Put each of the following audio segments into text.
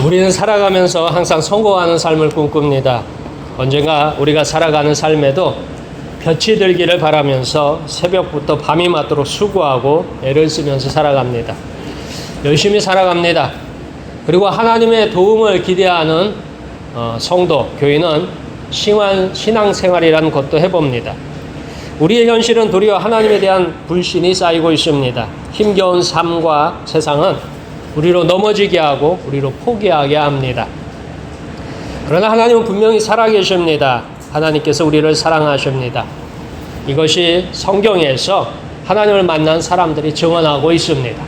우리는 살아가면서 항상 성공하는 삶을 꿈꿉니다. 언젠가 우리가 살아가는 삶에도 볕이 들기를 바라면서 새벽부터 밤이 맞도록 수고하고 애를 쓰면서 살아갑니다. 열심히 살아갑니다. 그리고 하나님의 도움을 기대하는 성도, 교인은 신앙생활이라는 것도 해봅니다. 우리의 현실은 도리어 하나님에 대한 불신이 쌓이고 있습니다. 힘겨운 삶과 세상은 우리로 넘어지게 하고 우리로 포기하게 합니다. 그러나 하나님은 분명히 살아계십니다. 하나님께서 우리를 사랑하십니다. 이것이 성경에서 하나님을 만난 사람들이 증언하고 있습니다.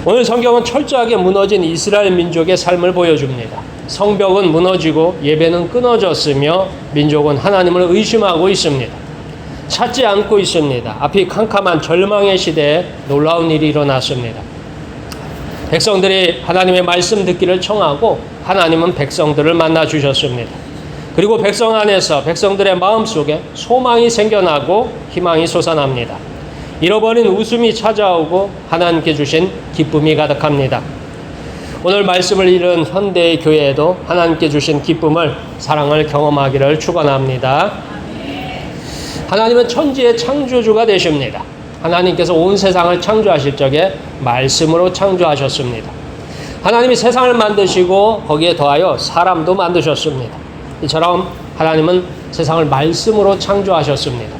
오늘 성경은 철저하게 무너진 이스라엘 민족의 삶을 보여줍니다. 성벽은 무너지고 예배는 끊어졌으며 민족은 하나님을 의심하고 있습니다. 찾지 않고 있습니다. 앞이 캄캄한 절망의 시대에 놀라운 일이 일어났습니다. 백성들이 하나님의 말씀 듣기를 청하고 하나님은 백성들을 만나 주셨습니다. 그리고 백성 안에서 백성들의 마음속에 소망이 생겨나고 희망이 솟아납니다. 잃어버린 웃음이 찾아오고 하나님께 주신 기쁨이 가득합니다. 오늘 말씀을 읽은 현대의 교회에도 하나님께 주신 기쁨을, 사랑을 경험하기를 축원합니다. 하나님은 천지의 창조주가 되십니다. 하나님께서 온 세상을 창조하실 적에 말씀으로 창조하셨습니다. 하나님이 세상을 만드시고 거기에 더하여 사람도 만드셨습니다. 이처럼 하나님은 세상을 말씀으로 창조하셨습니다.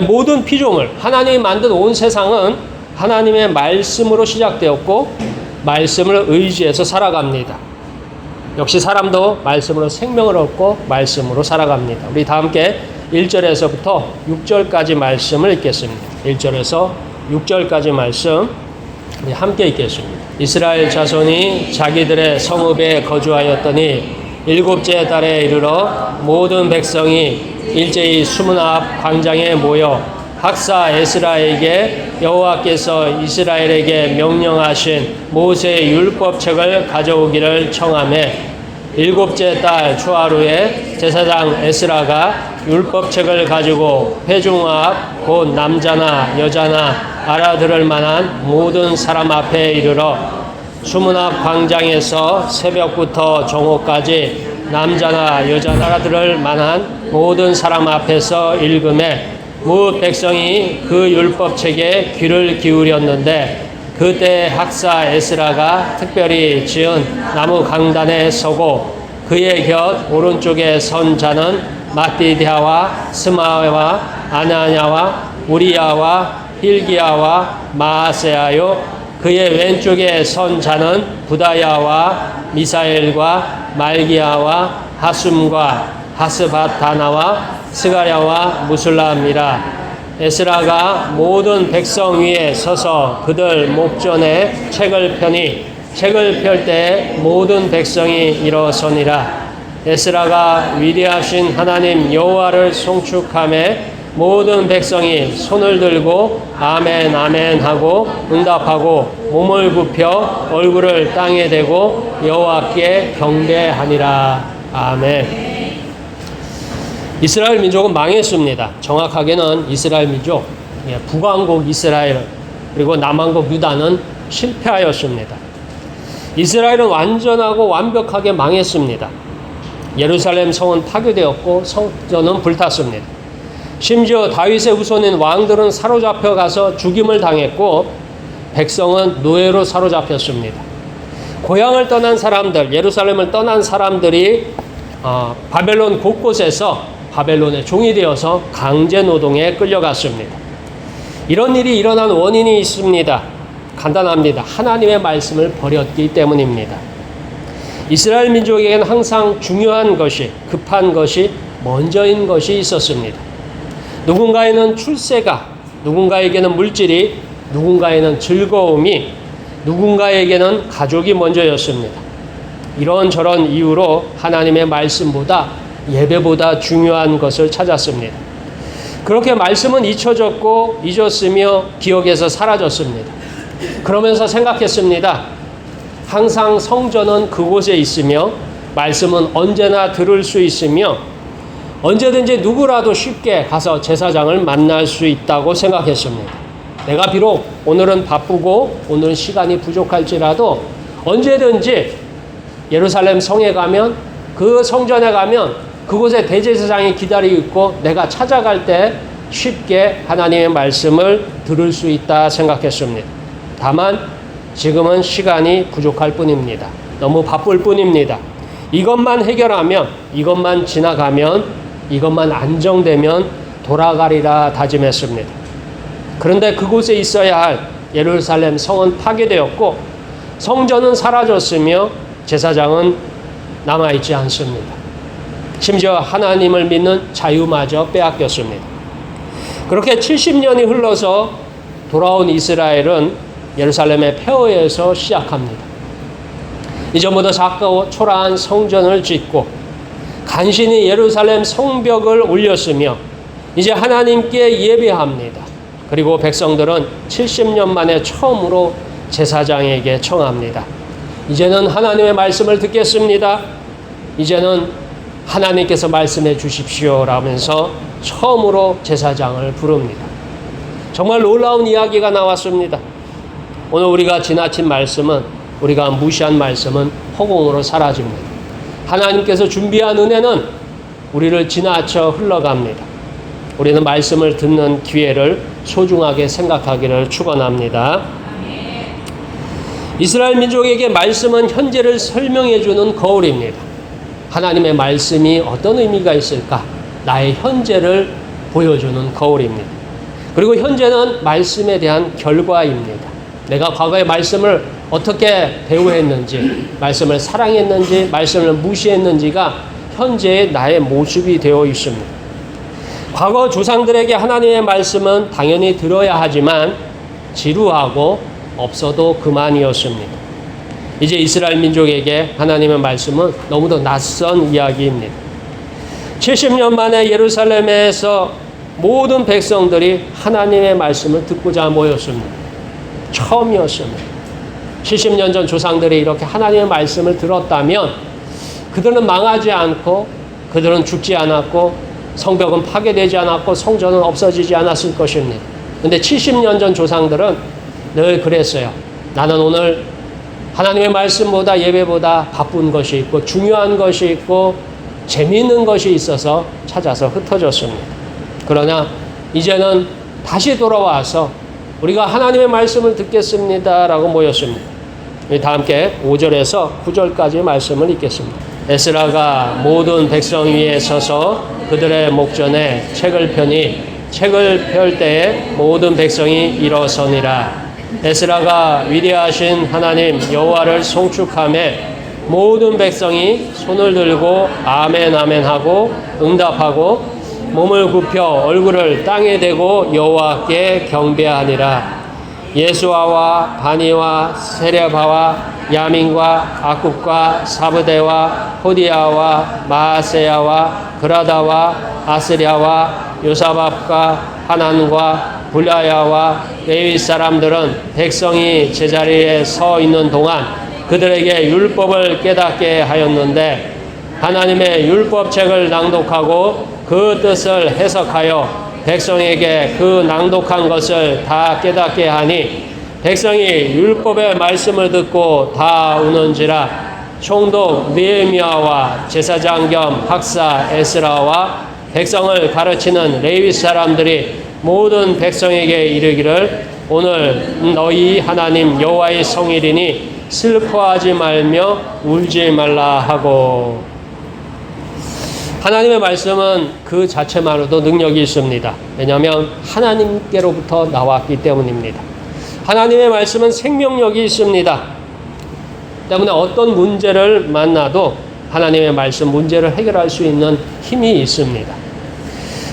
모든 피조물, 하나님이 만든 온 세상은 하나님의 말씀으로 시작되었고 말씀을 의지해서 살아갑니다. 역시 사람도 말씀으로 생명을 얻고 말씀으로 살아갑니다. 우리 다 함께 1절에서부터 6절까지 말씀을 읽겠습니다. 1절에서 6절까지 말씀 우리 함께 읽겠습니다. 이스라엘 자손이 자기들의 성읍에 거주하였더니 일곱째 달에 이르러 모든 백성이 일제히 수문 앞 광장에 모여 학사 에스라에게 여호와께서 이스라엘에게 명령하신 모세의 율법책을 가져오기를 청하매 일곱째 달 초하루에 제사장 에스라가 율법책을 가지고 회중 앞 곧 남자나 여자나 알아들을 만한 모든 사람 앞에 이르러 수문 앞 광장에서 새벽부터 정오까지 남자나 여자나 알아들을 만한 모든 사람 앞에서 읽음에 무 백성이 그 율법책에 귀를 기울였는데 그때 학사 에스라가 특별히 지은 나무 강단에 서고 그의 곁 오른쪽에 선 자는 마띠디아와 스마와 아나냐와 우리야와 힐기야와 마아세야요 그의 왼쪽에 선 자는 부다야와 미사엘과 말기야와 하숨과 하스바다나와 스가랴와 무술라입니다. 에스라가 모든 백성 위에 서서 그들 목전에 책을 펴니 책을 펼 때 모든 백성이 일어서니라. 에스라가 위대하신 하나님 여호와를 송축하매 모든 백성이 손을 들고 아멘 아멘 하고 응답하고 몸을 굽혀 얼굴을 땅에 대고 여호와께 경배하니라. 아멘. 이스라엘 민족은 망했습니다. 정확하게는 이스라엘 민족, 북왕국 이스라엘 그리고 남왕국 유다는 실패하였습니다. 이스라엘은 완전하고 완벽하게 망했습니다. 예루살렘 성은 파괴되었고 성전은 불탔습니다. 심지어 다윗의 후손인 왕들은 사로잡혀 가서 죽임을 당했고 백성은 노예로 사로잡혔습니다. 고향을 떠난 사람들, 예루살렘을 떠난 사람들이 바벨론 곳곳에서 바벨론의 종이 되어서 강제 노동에 끌려갔습니다. 이런 일이 일어난 원인이 있습니다. 간단합니다. 하나님의 말씀을 버렸기 때문입니다. 이스라엘 민족에게는 항상 중요한 것이, 급한 것이 먼저인 것이 있었습니다. 누군가에는 출세가, 누군가에게는 물질이, 누군가에는 즐거움이, 누군가에게는 가족이 먼저였습니다. 이런저런 이유로 하나님의 말씀보다 예배보다 중요한 것을 찾았습니다. 그렇게 말씀은 잊혀졌고 잊었으며 기억에서 사라졌습니다. 그러면서 생각했습니다. 항상 성전은 그곳에 있으며 말씀은 언제나 들을 수 있으며 언제든지 누구라도 쉽게 가서 제사장을 만날 수 있다고 생각했습니다. 내가 비록 오늘은 바쁘고 오늘은 시간이 부족할지라도 언제든지 예루살렘 성에 가면, 그 성전에 가면 그곳에 대제사장이 기다리고 있고 내가 찾아갈 때 쉽게 하나님의 말씀을 들을 수 있다 생각했습니다. 다만 지금은 시간이 부족할 뿐입니다. 너무 바쁠 뿐입니다. 이것만 해결하면, 이것만 지나가면, 이것만 안정되면 돌아가리라 다짐했습니다. 그런데 그곳에 있어야 할 예루살렘 성은 파괴되었고 성전은 사라졌으며 제사장은 남아있지 않습니다. 심지어 하나님을 믿는 자유마저 빼앗겼습니다. 그렇게 70년이 흘러서 돌아온 이스라엘은 예루살렘의 폐허에서 시작합니다. 이전보다 작고 초라한 성전을 짓고 간신히 예루살렘 성벽을 올렸으며 이제 하나님께 예배합니다. 그리고 백성들은 70년 만에 처음으로 제사장에게 청합니다. 이제는 하나님의 말씀을 듣겠습니다. 이제는 하나님께서 말씀해 주십시오 라면서 처음으로 제사장을 부릅니다. 정말 놀라운 이야기가 나왔습니다. 오늘 우리가 지나친 말씀은, 우리가 무시한 말씀은 허공으로 사라집니다. 하나님께서 준비한 은혜는 우리를 지나쳐 흘러갑니다. 우리는 말씀을 듣는 기회를 소중하게 생각하기를 축원합니다. 이스라엘 민족에게 말씀은 현재를 설명해 주는 거울입니다. 하나님의 말씀이 어떤 의미가 있을까? 나의 현재를 보여주는 거울입니다. 그리고 현재는 말씀에 대한 결과입니다. 내가 과거의 말씀을 어떻게 대우했는지, 말씀을 사랑했는지, 말씀을 무시했는지가 현재의 나의 모습이 되어 있습니다. 과거 조상들에게 하나님의 말씀은 당연히 들어야 하지만 지루하고 없어도 그만이었습니다. 이제 이스라엘 민족에게 하나님의 말씀은 너무도 낯선 이야기입니다. 70년 만에 예루살렘에서 모든 백성들이 하나님의 말씀을 듣고자 모였습니다. 처음이었습니다. 70년 전 조상들이 이렇게 하나님의 말씀을 들었다면 그들은 망하지 않고, 그들은 죽지 않았고, 성벽은 파괴되지 않았고, 성전은 없어지지 않았을 것입니다. 그런데 70년 전 조상들은 늘 그랬어요. 나는 오늘 하나님의 말씀보다 예배보다 바쁜 것이 있고 중요한 것이 있고 재미있는 것이 있어서 찾아서 흩어졌습니다. 그러나 이제는 다시 돌아와서 우리가 하나님의 말씀을 듣겠습니다 라고 모였습니다. 다 함께 5절에서 9절까지 말씀을 읽겠습니다. 에스라가 모든 백성 위에 서서 그들의 목전에 책을 펴니 책을 펼 때에 모든 백성이 일어서니라. 에스라가 위대하신 하나님 여호와를 송축하매 모든 백성이 손을 들고 아멘 아멘 하고 응답하고 몸을 굽혀 얼굴을 땅에 대고 여호와께 경배하니라. 예수아와 바니와 세레바와 야민과 아굽과 사브대와 호디야와 마아세야와 그라다와 아스랴와 요사밥과 하난과 불라야와 레위 사람들은 백성이 제자리에 서 있는 동안 그들에게 율법을 깨닫게 하였는데 하나님의 율법책을 낭독하고 그 뜻을 해석하여 백성에게 그 낭독한 것을 다 깨닫게 하니 백성이 율법의 말씀을 듣고 다 우는지라. 총독 느헤미야와 제사장 겸 학사 에스라와 백성을 가르치는 레위 사람들이 모든 백성에게 이르기를 오늘 너희 하나님 여호와의 성일이니 슬퍼하지 말며 울지 말라 하고. 하나님의 말씀은 그 자체만으로도 능력이 있습니다. 왜냐하면 하나님께로부터 나왔기 때문입니다. 하나님의 말씀은 생명력이 있습니다. 때문에 어떤 문제를 만나도 하나님의 말씀 문제를 해결할 수 있는 힘이 있습니다.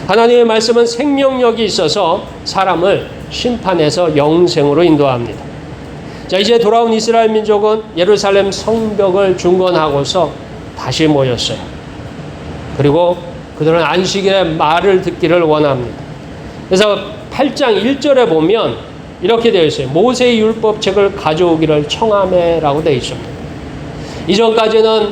하나님의 말씀은 생명력이 있어서 사람을 심판에서 영생으로 인도합니다. 자, 이제 돌아온 이스라엘 민족은 예루살렘 성벽을 중건하고서 다시 모였어요. 그리고 그들은 안식일의 말을 듣기를 원합니다. 그래서 8장 1절에 보면 이렇게 되어 있어요. 모세의 율법책을 가져오기를 청하매라고 되어 있습니다. 이전까지는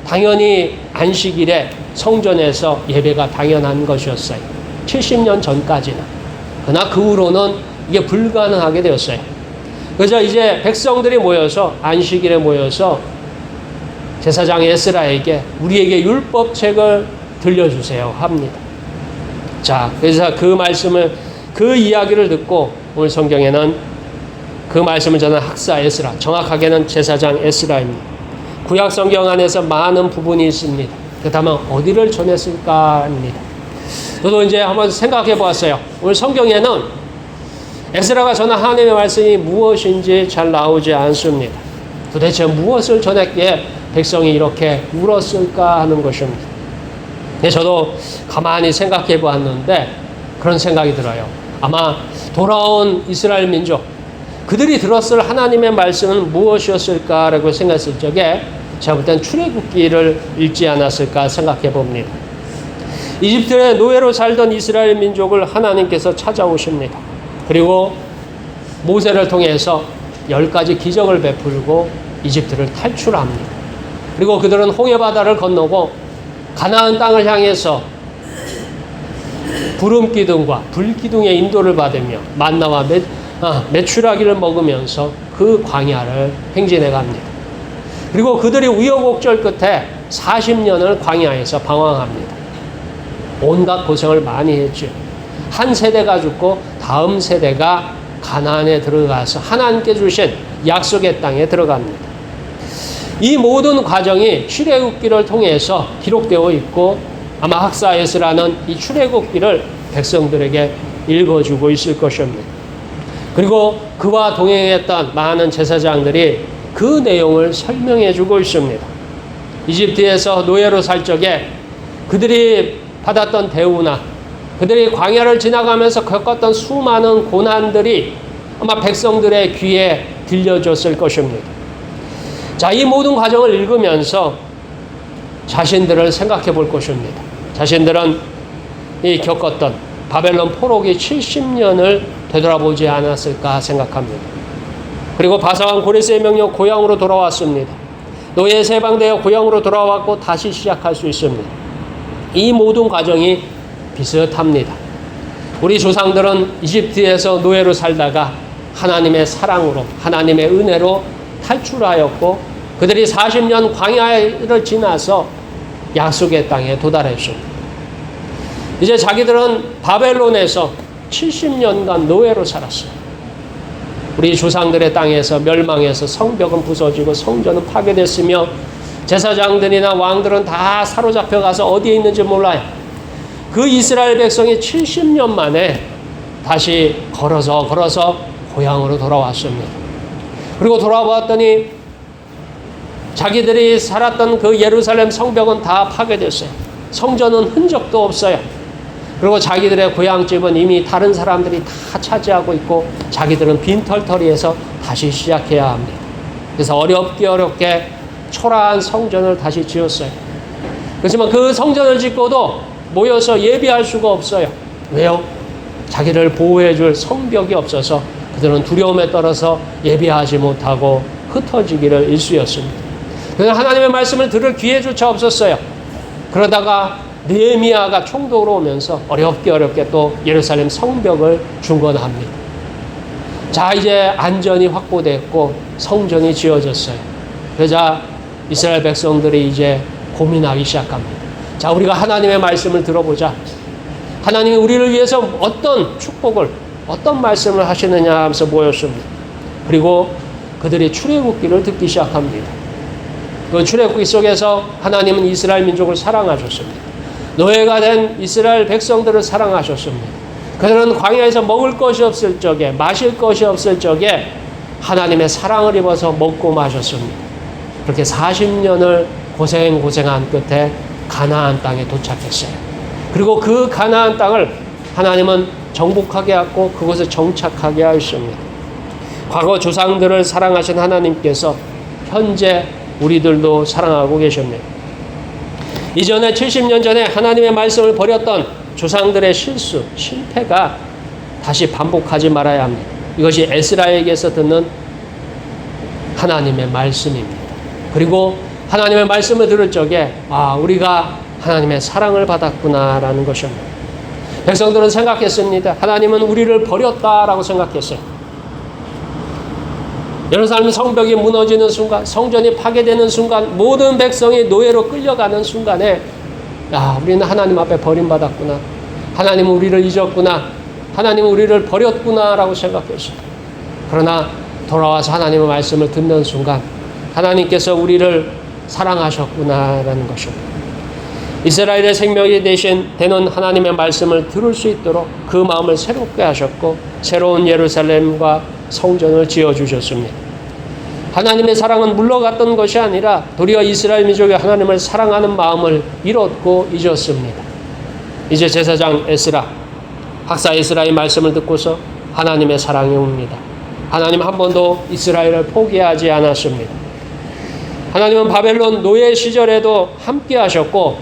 당연히 안식일에 성전에서 예배가 당연한 것이었어요. 70년 전까지는. 그러나 그 후로는 이게 불가능하게 되었어요. 그래서 이제 백성들이 모여서 안식일에 모여서 제사장 에스라에게 우리에게 율법책을 들려주세요 합니다. 자, 그래서 그 이야기를 듣고 오늘 성경에는 그 말씀을 전한 학사 에스라, 정확하게는 제사장 에스라입니다. 구약 성경 안에서 많은 부분이 있습니다. 그렇다면 어디를 전했을까 합니다. 저도 이제 한번 생각해 보았어요. 오늘 성경에는 에스라가 전한 하나님의 말씀이 무엇인지 잘 나오지 않습니다. 도대체 무엇을 전했기에 백성이 이렇게 울었을까 하는 것입니다. 근데 저도 가만히 생각해 보았는데 그런 생각이 들어요. 아마 돌아온 이스라엘 민족, 그들이 들었을 하나님의 말씀은 무엇이었을까라고 생각했을 적에 제가 볼 땐 출애굽기를 읽지 않았을까 생각해 봅니다. 이집트의 노예로 살던 이스라엘 민족을 하나님께서 찾아오십니다. 그리고 모세를 통해서 10가지 기적을 베풀고 이집트를 탈출합니다. 그리고 그들은 홍해바다를 건너고 가나안 땅을 향해서 구름기둥과 불기둥의 인도를 받으며 만나와 메추라기를 먹으면서 그 광야를 행진해 갑니다. 그리고 그들이 우여곡절 끝에 40년을 광야에서 방황합니다. 온갖 고생을 많이 했죠. 한 세대가 죽고 다음 세대가 가나안에 들어가서 하나님께 주신 약속의 땅에 들어갑니다. 이 모든 과정이 출애굽기를 통해서 기록되어 있고 아마 학사 에스라는 이 출애굽기를 백성들에게 읽어주고 있을 것입니다. 그리고 그와 동행했던 많은 제사장들이 그 내용을 설명해주고 있습니다. 이집트에서 노예로 살 적에 그들이 받았던 대우나 그들이 광야를 지나가면서 겪었던 수많은 고난들이 아마 백성들의 귀에 들려줬을 것입니다. 자, 이 모든 과정을 읽으면서 자신들을 생각해 볼 것입니다. 자신들은 이 겪었던 바벨론 포로기 70년을 되돌아보지 않았을까 생각합니다. 그리고 바사왕 고레스의 명령 고향으로 돌아왔습니다. 노예 세방되어 고향으로 돌아왔고 다시 시작할 수 있습니다. 이 모든 과정이 비슷합니다. 우리 조상들은 이집트에서 노예로 살다가 하나님의 사랑으로 하나님의 은혜로 탈출하였고 그들이 40년 광야를 지나서 약속의 땅에 도달했습니다. 이제 자기들은 바벨론에서 70년간 노예로 살았어요. 우리 조상들의 땅에서 멸망해서 성벽은 부서지고 성전은 파괴됐으며 제사장들이나 왕들은 다 사로잡혀 가서 어디에 있는지 몰라요. 그 이스라엘 백성이 70년 만에 다시 걸어서 고향으로 돌아왔습니다. 그리고 돌아왔더니 자기들이 살았던 그 예루살렘 성벽은 다 파괴됐어요. 성전은 흔적도 없어요. 그리고 자기들의 고향집은 이미 다른 사람들이 다 차지하고 있고 자기들은 빈털터리에서 다시 시작해야 합니다. 그래서 어렵게 초라한 성전을 다시 지었어요. 그렇지만 그 성전을 짓고도 모여서 예배할 수가 없어요. 왜요? 자기를 보호해줄 성벽이 없어서 그들은 두려움에 떨어서 예배하지 못하고 흩어지기를 일쑤였습니다. 그래서 하나님의 말씀을 들을 기회조차 없었어요. 그러다가 느헤미야가 총독으로 오면서 어렵게 또 예루살렘 성벽을 중건합니다. 자, 이제 안전이 확보됐고 성전이 지어졌어요. 그러자 이스라엘 백성들이 이제 고민하기 시작합니다. 자, 우리가 하나님의 말씀을 들어보자. 하나님이 우리를 위해서 어떤 축복을, 어떤 말씀을 하시느냐 하면서 모였습니다. 그리고 그들이 출애굽기를 듣기 시작합니다. 그 출애굽기 속에서 하나님은 이스라엘 민족을 사랑하셨습니다. 노예가 된 이스라엘 백성들을 사랑하셨습니다. 그들은 광야에서 먹을 것이 없을 적에, 마실 것이 없을 적에 하나님의 사랑을 입어서 먹고 마셨습니다. 그렇게 40년을 고생한 끝에 가나안 땅에 도착했어요. 그리고 그 가나안 땅을 하나님은 정복하게 하고 그곳에 정착하게 하였습니다. 과거 조상들을 사랑하신 하나님께서 현재 우리들도 사랑하고 계십니다. 이전에 70년 전에 하나님의 말씀을 버렸던 조상들의 실패가 다시 반복하지 말아야 합니다. 이것이 에스라에게서 듣는 하나님의 말씀입니다. 그리고 하나님의 말씀을 들을 적에 우리가 하나님의 사랑을 받았구나라는 것입니다. 백성들은 생각했습니다. 하나님은 우리를 버렸다라고 생각했어요. 예루살렘 성벽이 무너지는 순간, 성전이 파괴되는 순간, 모든 백성이 노예로 끌려가는 순간에 우리는 하나님 앞에 버림받았구나. 하나님은 우리를 잊었구나. 하나님은 우리를 버렸구나 라고 생각했어요. 그러나 돌아와서 하나님의 말씀을 듣는 순간 하나님께서 우리를 사랑하셨구나라는 것입니다. 이스라엘의 생명이 되는 하나님의 말씀을 들을 수 있도록 그 마음을 새롭게 하셨고 새로운 예루살렘과 성전을 지어주셨습니다. 하나님의 사랑은 물러갔던 것이 아니라 도리어 이스라엘 민족이 하나님을 사랑하는 마음을 잃었고 잊었습니다. 이제 제사장 에스라, 학사 에스라의 말씀을 듣고서 하나님의 사랑이 옵니다. 하나님 한 번도 이스라엘을 포기하지 않았습니다. 하나님은 바벨론 노예 시절에도 함께 하셨고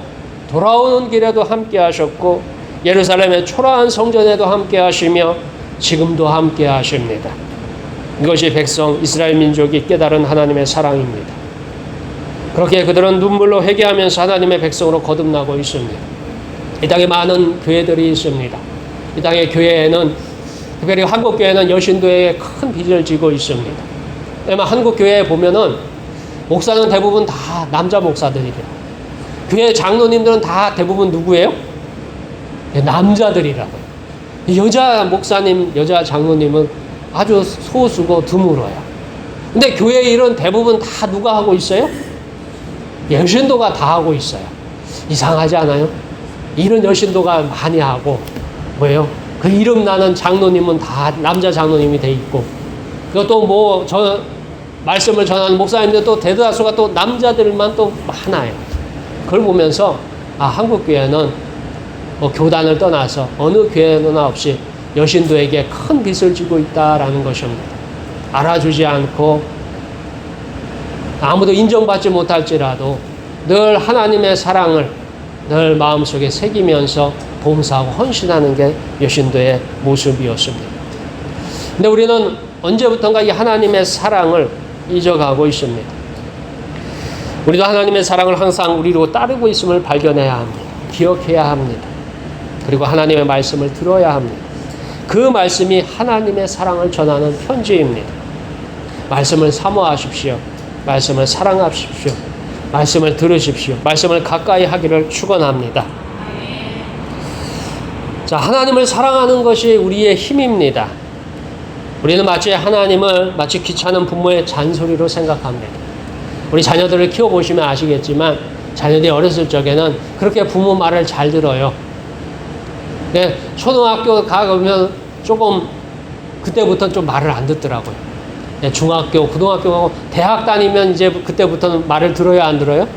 돌아오는 길에도 함께 하셨고 예루살렘의 초라한 성전에도 함께 하시며 지금도 함께 하십니다. 이것이 백성 이스라엘 민족이 깨달은 하나님의 사랑입니다. 그렇게 그들은 눈물로 회개하면서 하나님의 백성으로 거듭나고 있습니다. 이 땅에 많은 교회들이 있습니다. 이 땅의 교회에는 특별히 한국 교회는 여신도에 큰 빚을 지고 있습니다. 왜냐면 한국 교회에 보면은 목사는 대부분 다 남자 목사들이래요. 교회 장로님들은 다 대부분 누구예요? 남자들이라고요. 여자 목사님, 여자 장로님은 아주 소수고 드물어요. 근데 교회 일은 대부분 다 누가 하고 있어요? 여신도가 다 하고 있어요. 이상하지 않아요? 일은 여신도가 많이 하고 뭐예요? 그 이름 나는 장로님은 다 남자 장로님이 돼 있고 그것도 말씀을 전하는 목사님들 또 대다수가 또 남자들만 또 많아요. 그걸 보면서 한국 교회는 교단을 떠나서 어느 교회나 없이 여신도에게 큰 빚을 지고 있다라는 것입니다. 알아주지 않고 아무도 인정받지 못할지라도 늘 하나님의 사랑을 늘 마음속에 새기면서 봉사하고 헌신하는 게 여신도의 모습이었습니다. 근데 우리는 언제부턴가 이 하나님의 사랑을 잊어가고 있습니다. 우리도 하나님의 사랑을 항상 우리로 따르고 있음을 발견해야 합니다. 기억해야 합니다. 그리고 하나님의 말씀을 들어야 합니다. 그 말씀이 하나님의 사랑을 전하는 편지입니다. 말씀을 사모하십시오. 말씀을 사랑하십시오. 말씀을 들으십시오. 말씀을 가까이 하기를 축원합니다. 자, 하나님을 사랑하는 것이 우리의 힘입니다. 우리는 하나님을 마치 귀찮은 부모의 잔소리로 생각합니다. 우리 자녀들을 키워보시면 아시겠지만 자녀들이 어렸을 적에는 그렇게 부모 말을 잘 들어요. 초등학교 가면 조금 그때부터는 좀 말을 안 듣더라고요. 중학교, 고등학교 가고 대학 다니면 이제 그때부터는 말을 들어야 안 들어요?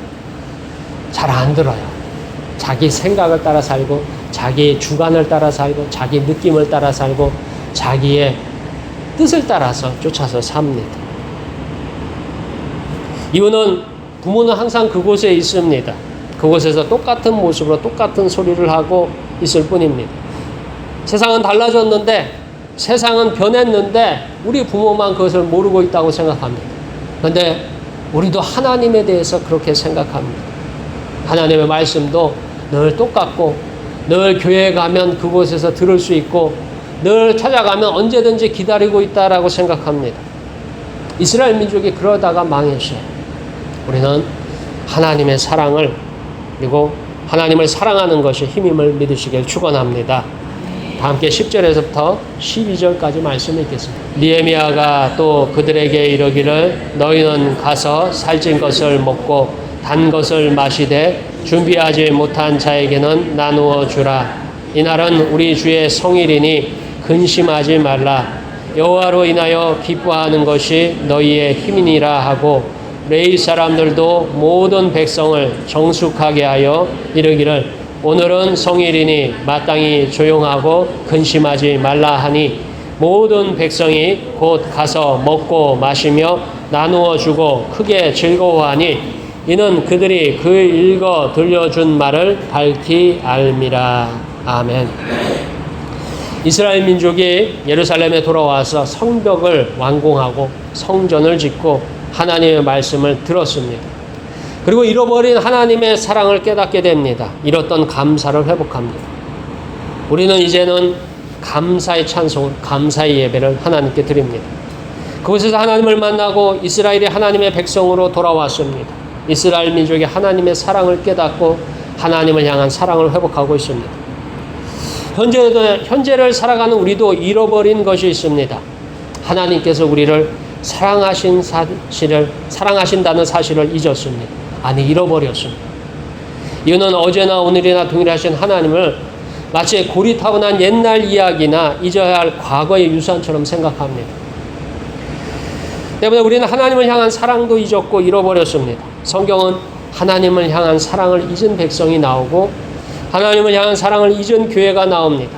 잘 안 들어요. 자기 생각을 따라 살고 자기 주관을 따라 살고 자기 느낌을 따라 살고 자기의 뜻을 따라서 쫓아서 삽니다. 이유는 부모는 항상 그곳에 있습니다. 그곳에서 똑같은 모습으로 똑같은 소리를 하고 있을 뿐입니다. 세상은 달라졌는데 세상은 변했는데 우리 부모만 그것을 모르고 있다고 생각합니다. 그런데 우리도 하나님에 대해서 그렇게 생각합니다. 하나님의 말씀도 늘 똑같고 늘 교회에 가면 그곳에서 들을 수 있고 늘 찾아가면 언제든지 기다리고 있다라고 생각합니다. 이스라엘 민족이 그러다가 망했어요. 우리는 하나님의 사랑을 그리고 하나님을 사랑하는 것이 힘임을 믿으시길 축원합니다. 다 함께 10절에서부터 12절까지 말씀 읽겠습니다. 느헤미야가 또 그들에게 이르기를 너희는 가서 살찐 것을 먹고 단 것을 마시되 준비하지 못한 자에게는 나누어 주라. 이날은 우리 주의 성일이니 근심하지 말라. 여호와로 인하여 기뻐하는 것이 너희의 힘이니라 하고 레위 사람들도 모든 백성을 정숙하게 하여 이르기를 오늘은 성일이니 마땅히 조용하고 근심하지 말라 하니 모든 백성이 곧 가서 먹고 마시며 나누어 주고 크게 즐거워하니 이는 그들이 그 읽어 들려준 말을 밝히 알미라. 아멘. 이스라엘 민족이 예루살렘에 돌아와서 성벽을 완공하고 성전을 짓고 하나님의 말씀을 들었습니다. 그리고 잃어버린 하나님의 사랑을 깨닫게 됩니다. 잃었던 감사를 회복합니다. 우리는 이제는 감사의 찬송을, 감사의 예배를 하나님께 드립니다. 그곳에서 하나님을 만나고 이스라엘이 하나님의 백성으로 돌아왔습니다. 이스라엘 민족이 하나님의 사랑을 깨닫고 하나님을 향한 사랑을 회복하고 있습니다. 현재를 살아가는 우리도 잃어버린 것이 있습니다. 하나님께서 우리를 사랑하신다는 사실을 잊었습니다. 아니, 잃어버렸습니다. 이유는 어제나 오늘이나 동일하신 하나님을 마치 고리타분한 옛날 이야기나 잊어야 할 과거의 유산처럼 생각합니다. 때문에 우리는 하나님을 향한 사랑도 잊었고 잃어버렸습니다. 성경은 하나님을 향한 사랑을 잊은 백성이 나오고 하나님을 향한 사랑을 잊은 교회가 나옵니다.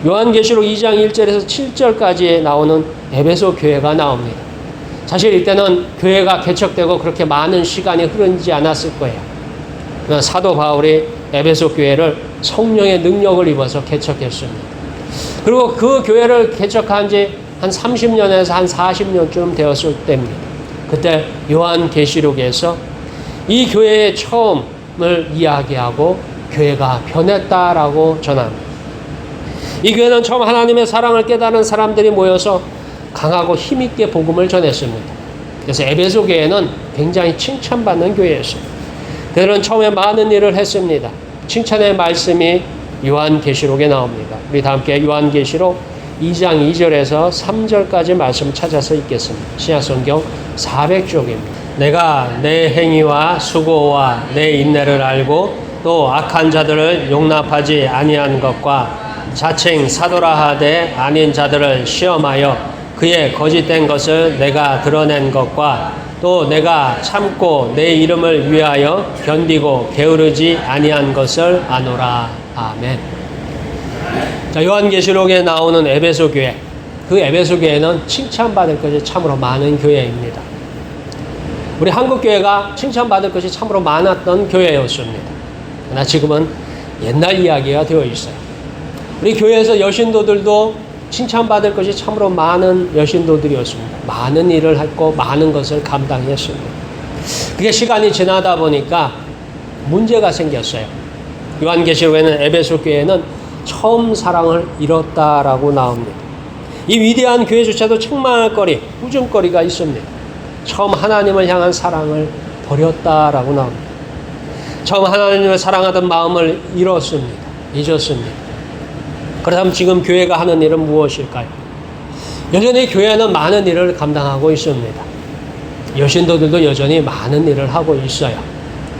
요한계시록 2장 1절에서 7절까지 나오는 에베소 교회가 나옵니다. 사실 이때는 교회가 개척되고 그렇게 많은 시간이 흐르지 않았을 거예요. 그러나 사도 바울이 에베소 교회를 성령의 능력을 입어서 개척했습니다. 그리고 그 교회를 개척한 지 한 30년에서 한 40년쯤 되었을 때입니다. 그때 요한계시록에서 이 교회의 처음을 이야기하고 교회가 변했다라고 전합니다. 이 교회는 처음 하나님의 사랑을 깨달은 사람들이 모여서 강하고 힘있게 복음을 전했습니다. 그래서 에베소 교회는 굉장히 칭찬받는 교회였습니다. 그들은 처음에 많은 일을 했습니다. 칭찬의 말씀이 요한계시록에 나옵니다. 우리 다 함께 요한계시록 2장 2절에서 3절까지 말씀 찾아서 읽겠습니다. 신약성경 400쪽입니다. 내가 내 행위와 수고와 내 인내를 알고 또 악한 자들을 용납하지 아니한 것과 자칭 사도라 하되 아닌 자들을 시험하여 그의 거짓된 것을 내가 드러낸 것과 또 내가 참고 내 이름을 위하여 견디고 게으르지 아니한 것을 아노라. 아멘. 자, 요한계시록에 나오는 에베소 교회, 그 에베소 교회는 칭찬받을 것이 참으로 많은 교회입니다. 우리 한국교회가 칭찬받을 것이 참으로 많았던 교회였습니다. 그러나 지금은 옛날 이야기가 되어 있어요. 우리 교회에서 여신도들도 칭찬받을 것이 참으로 많은 여신도들이었습니다. 많은 일을 했고 많은 것을 감당했습니다. 그게 시간이 지나다 보니까 문제가 생겼어요. 요한계시록에는 에베소 교회는 처음 사랑을 잃었다라고 나옵니다. 이 위대한 교회조차도 책망할 거리, 꾸중거리가 있습니다. 처음 하나님을 향한 사랑을 버렸다라고 나옵니다. 처음 하나님을 사랑하던 마음을 잃었습니다. 잊었습니다. 그렇다면 지금 교회가 하는 일은 무엇일까요? 여전히 교회는 많은 일을 감당하고 있습니다. 여신도들도 여전히 많은 일을 하고 있어요.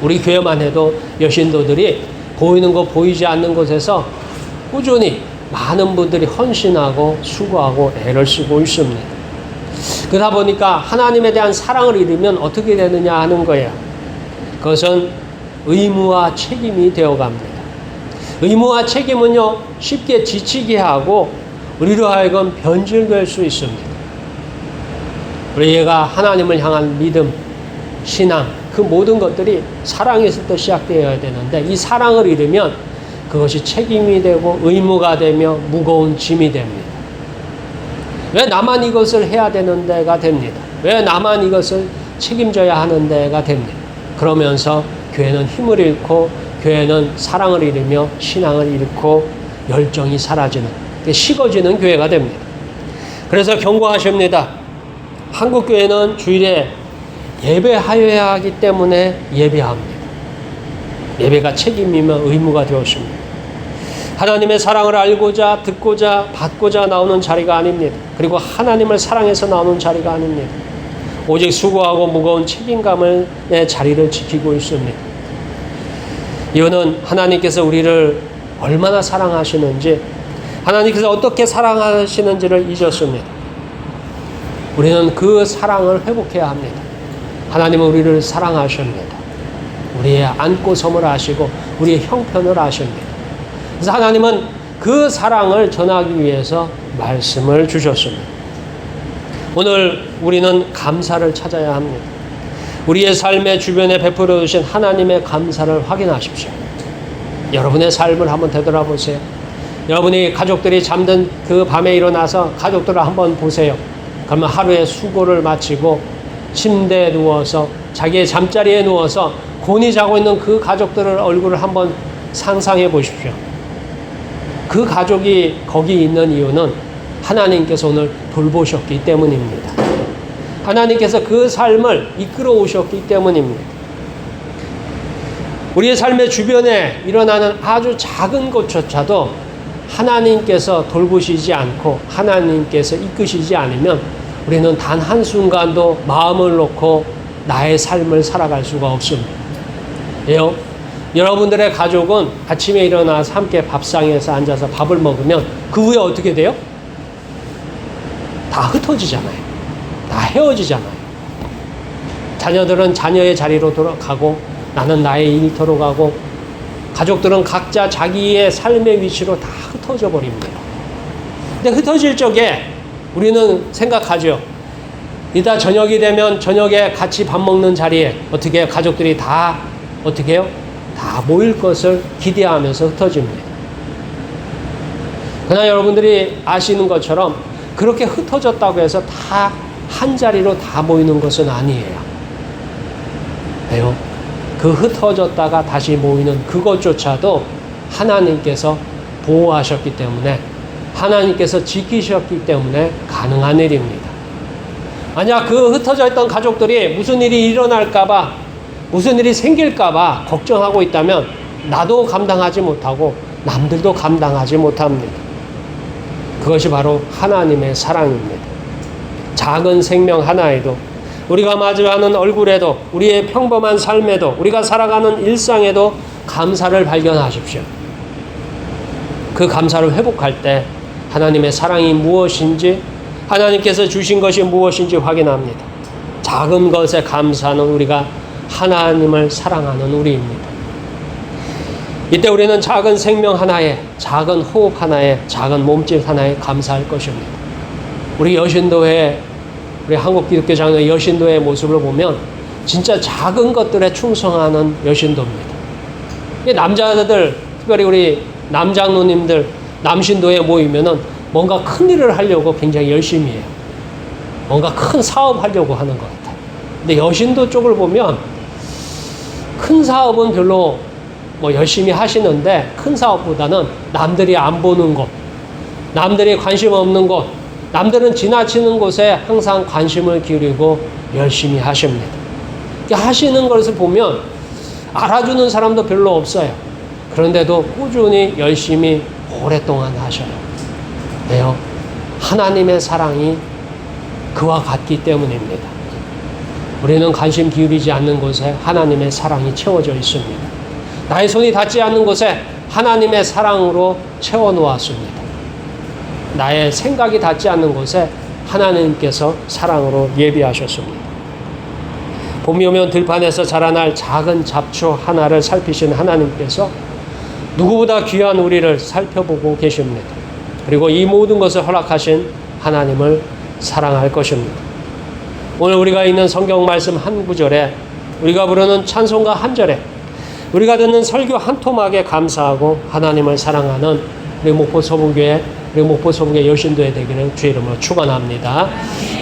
우리 교회만 해도 여신도들이 보이는 것 보이지 않는 곳에서 꾸준히 많은 분들이 헌신하고 수고하고 애를 쓰고 있습니다. 그러다 보니까 하나님에 대한 사랑을 잃으면 어떻게 되느냐 하는 거예요. 그것은 의무와 책임이 되어갑니다. 의무와 책임은요, 쉽게 지치게 하고 우리로 하여금 변질될 수 있습니다. 우리가 하나님을 향한 믿음, 신앙, 그 모든 것들이 사랑에서부터 시작되어야 되는데 이 사랑을 잃으면 그것이 책임이 되고 의무가 되며 무거운 짐이 됩니다. 왜 나만 이것을 해야 되는 데가 됩니다. 왜 나만 이것을 책임져야 하는 데가 됩니다. 그러면서 교회는 힘을 잃고 교회는 사랑을 잃으며 신앙을 잃고 열정이 사라지는, 식어지는 교회가 됩니다. 그래서 경고하십니다. 한국 교회는 주일에 예배하여야 하기 때문에 예배합니다. 예배가 책임이며 의무가 되었습니다. 하나님의 사랑을 알고자 듣고자 받고자 나오는 자리가 아닙니다. 그리고 하나님을 사랑해서 나오는 자리가 아닙니다. 오직 수고하고 무거운 책임감의 자리를 지키고 있습니다. 이유는 하나님께서 우리를 얼마나 사랑하시는지, 하나님께서 어떻게 사랑하시는지를 잊었습니다. 우리는 그 사랑을 회복해야 합니다. 하나님은 우리를 사랑하십니다. 우리의 안고 섬을 아시고 우리의 형편을 아십니다. 그래서 하나님은 그 사랑을 전하기 위해서 말씀을 주셨습니다. 오늘 우리는 감사를 찾아야 합니다. 우리의 삶의 주변에 베풀어 주신 하나님의 감사를 확인하십시오. 여러분의 삶을 한번 되돌아보세요. 여러분이 가족들이 잠든 그 밤에 일어나서 가족들을 한번 보세요. 그러면 하루의 수고를 마치고 침대에 누워서 자기의 잠자리에 누워서 곤히 자고 있는 그 가족들의 얼굴을 한번 상상해 보십시오. 그 가족이 거기 있는 이유는 하나님께서 오늘 돌보셨기 때문입니다. 하나님께서 그 삶을 이끌어 오셨기 때문입니다. 우리의 삶의 주변에 일어나는 아주 작은 것조차도 하나님께서 돌보시지 않고 하나님께서 이끄시지 않으면 우리는 단 한순간도 마음을 놓고 나의 삶을 살아갈 수가 없습니다. 왜요? 여러분들의 가족은 아침에 일어나서 함께 밥상에서 앉아서 밥을 먹으면 그 후에 어떻게 돼요? 다 흩어지잖아요. 다 헤어지잖아요. 자녀들은 자녀의 자리로 돌아가고 나는 나의 일터로 가고 가족들은 각자 자기의 삶의 위치로 다 흩어져 버립니다. 근데 흩어질 적에 우리는 생각하죠. 이따 저녁이 되면 저녁에 같이 밥 먹는 자리에 어떻게 해요? 가족들이 다 어떻게 해요? 다 모일 것을 기대하면서 흩어집니다. 그러나 여러분들이 아시는 것처럼 그렇게 흩어졌다고 해서 다 한 자리로 다 모이는 것은 아니에요. 왜요? 그 흩어졌다가 다시 모이는 그것조차도 하나님께서 보호하셨기 때문에 하나님께서 지키셨기 때문에 가능한 일입니다. 만약 그 흩어져 있던 가족들이 무슨 일이 일어날까봐 무슨 일이 생길까봐 걱정하고 있다면 나도 감당하지 못하고 남들도 감당하지 못합니다. 그것이 바로 하나님의 사랑입니다. 작은 생명 하나에도 우리가 마주하는 얼굴에도 우리의 평범한 삶에도 우리가 살아가는 일상에도 감사를 발견하십시오. 그 감사를 회복할 때 하나님의 사랑이 무엇인지 하나님께서 주신 것이 무엇인지 확인합니다. 작은 것에 감사하는 우리가 하나님을 사랑하는 우리입니다. 이때 우리는 작은 생명 하나에 작은 호흡 하나에 작은 몸짓 하나에 감사할 것입니다. 우리 여신도회 우리 한국기독교장로의 여신도의 모습을 보면 진짜 작은 것들에 충성하는 여신도입니다. 남자들, 특별히 우리 남장로님들, 남신도에 모이면은 뭔가 큰 일을 하려고 굉장히 열심히 해요. 뭔가 큰 사업 하려고 하는 것 같아요. 근데 여신도 쪽을 보면 큰 사업은 별로 열심히 하시는데 큰 사업보다는 남들이 안 보는 곳, 남들이 관심 없는 곳, 남들은 지나치는 곳에 항상 관심을 기울이고 열심히 하십니다. 하시는 것을 보면 알아주는 사람도 별로 없어요. 그런데도 꾸준히 열심히 오랫동안 하셔요. 왜요? 하나님의 사랑이 그와 같기 때문입니다. 우리는 관심 기울이지 않는 곳에 하나님의 사랑이 채워져 있습니다. 나의 손이 닿지 않는 곳에 하나님의 사랑으로 채워놓았습니다. 나의 생각이 닿지 않는 곳에 하나님께서 사랑으로 예비하셨습니다. 봄이 오면 들판에서 자라날 작은 잡초 하나를 살피신 하나님께서 누구보다 귀한 우리를 살펴보고 계십니다. 그리고 이 모든 것을 허락하신 하나님을 사랑할 것입니다. 오늘 우리가 읽는 성경 말씀 한 구절에 우리가 부르는 찬송가 한 절에 우리가 듣는 설교 한 토막에 감사하고 하나님을 사랑하는 우리 목포 서부교회 여신도에 되기를 주의 이름으로 축원합니다.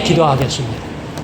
기도하겠습니다.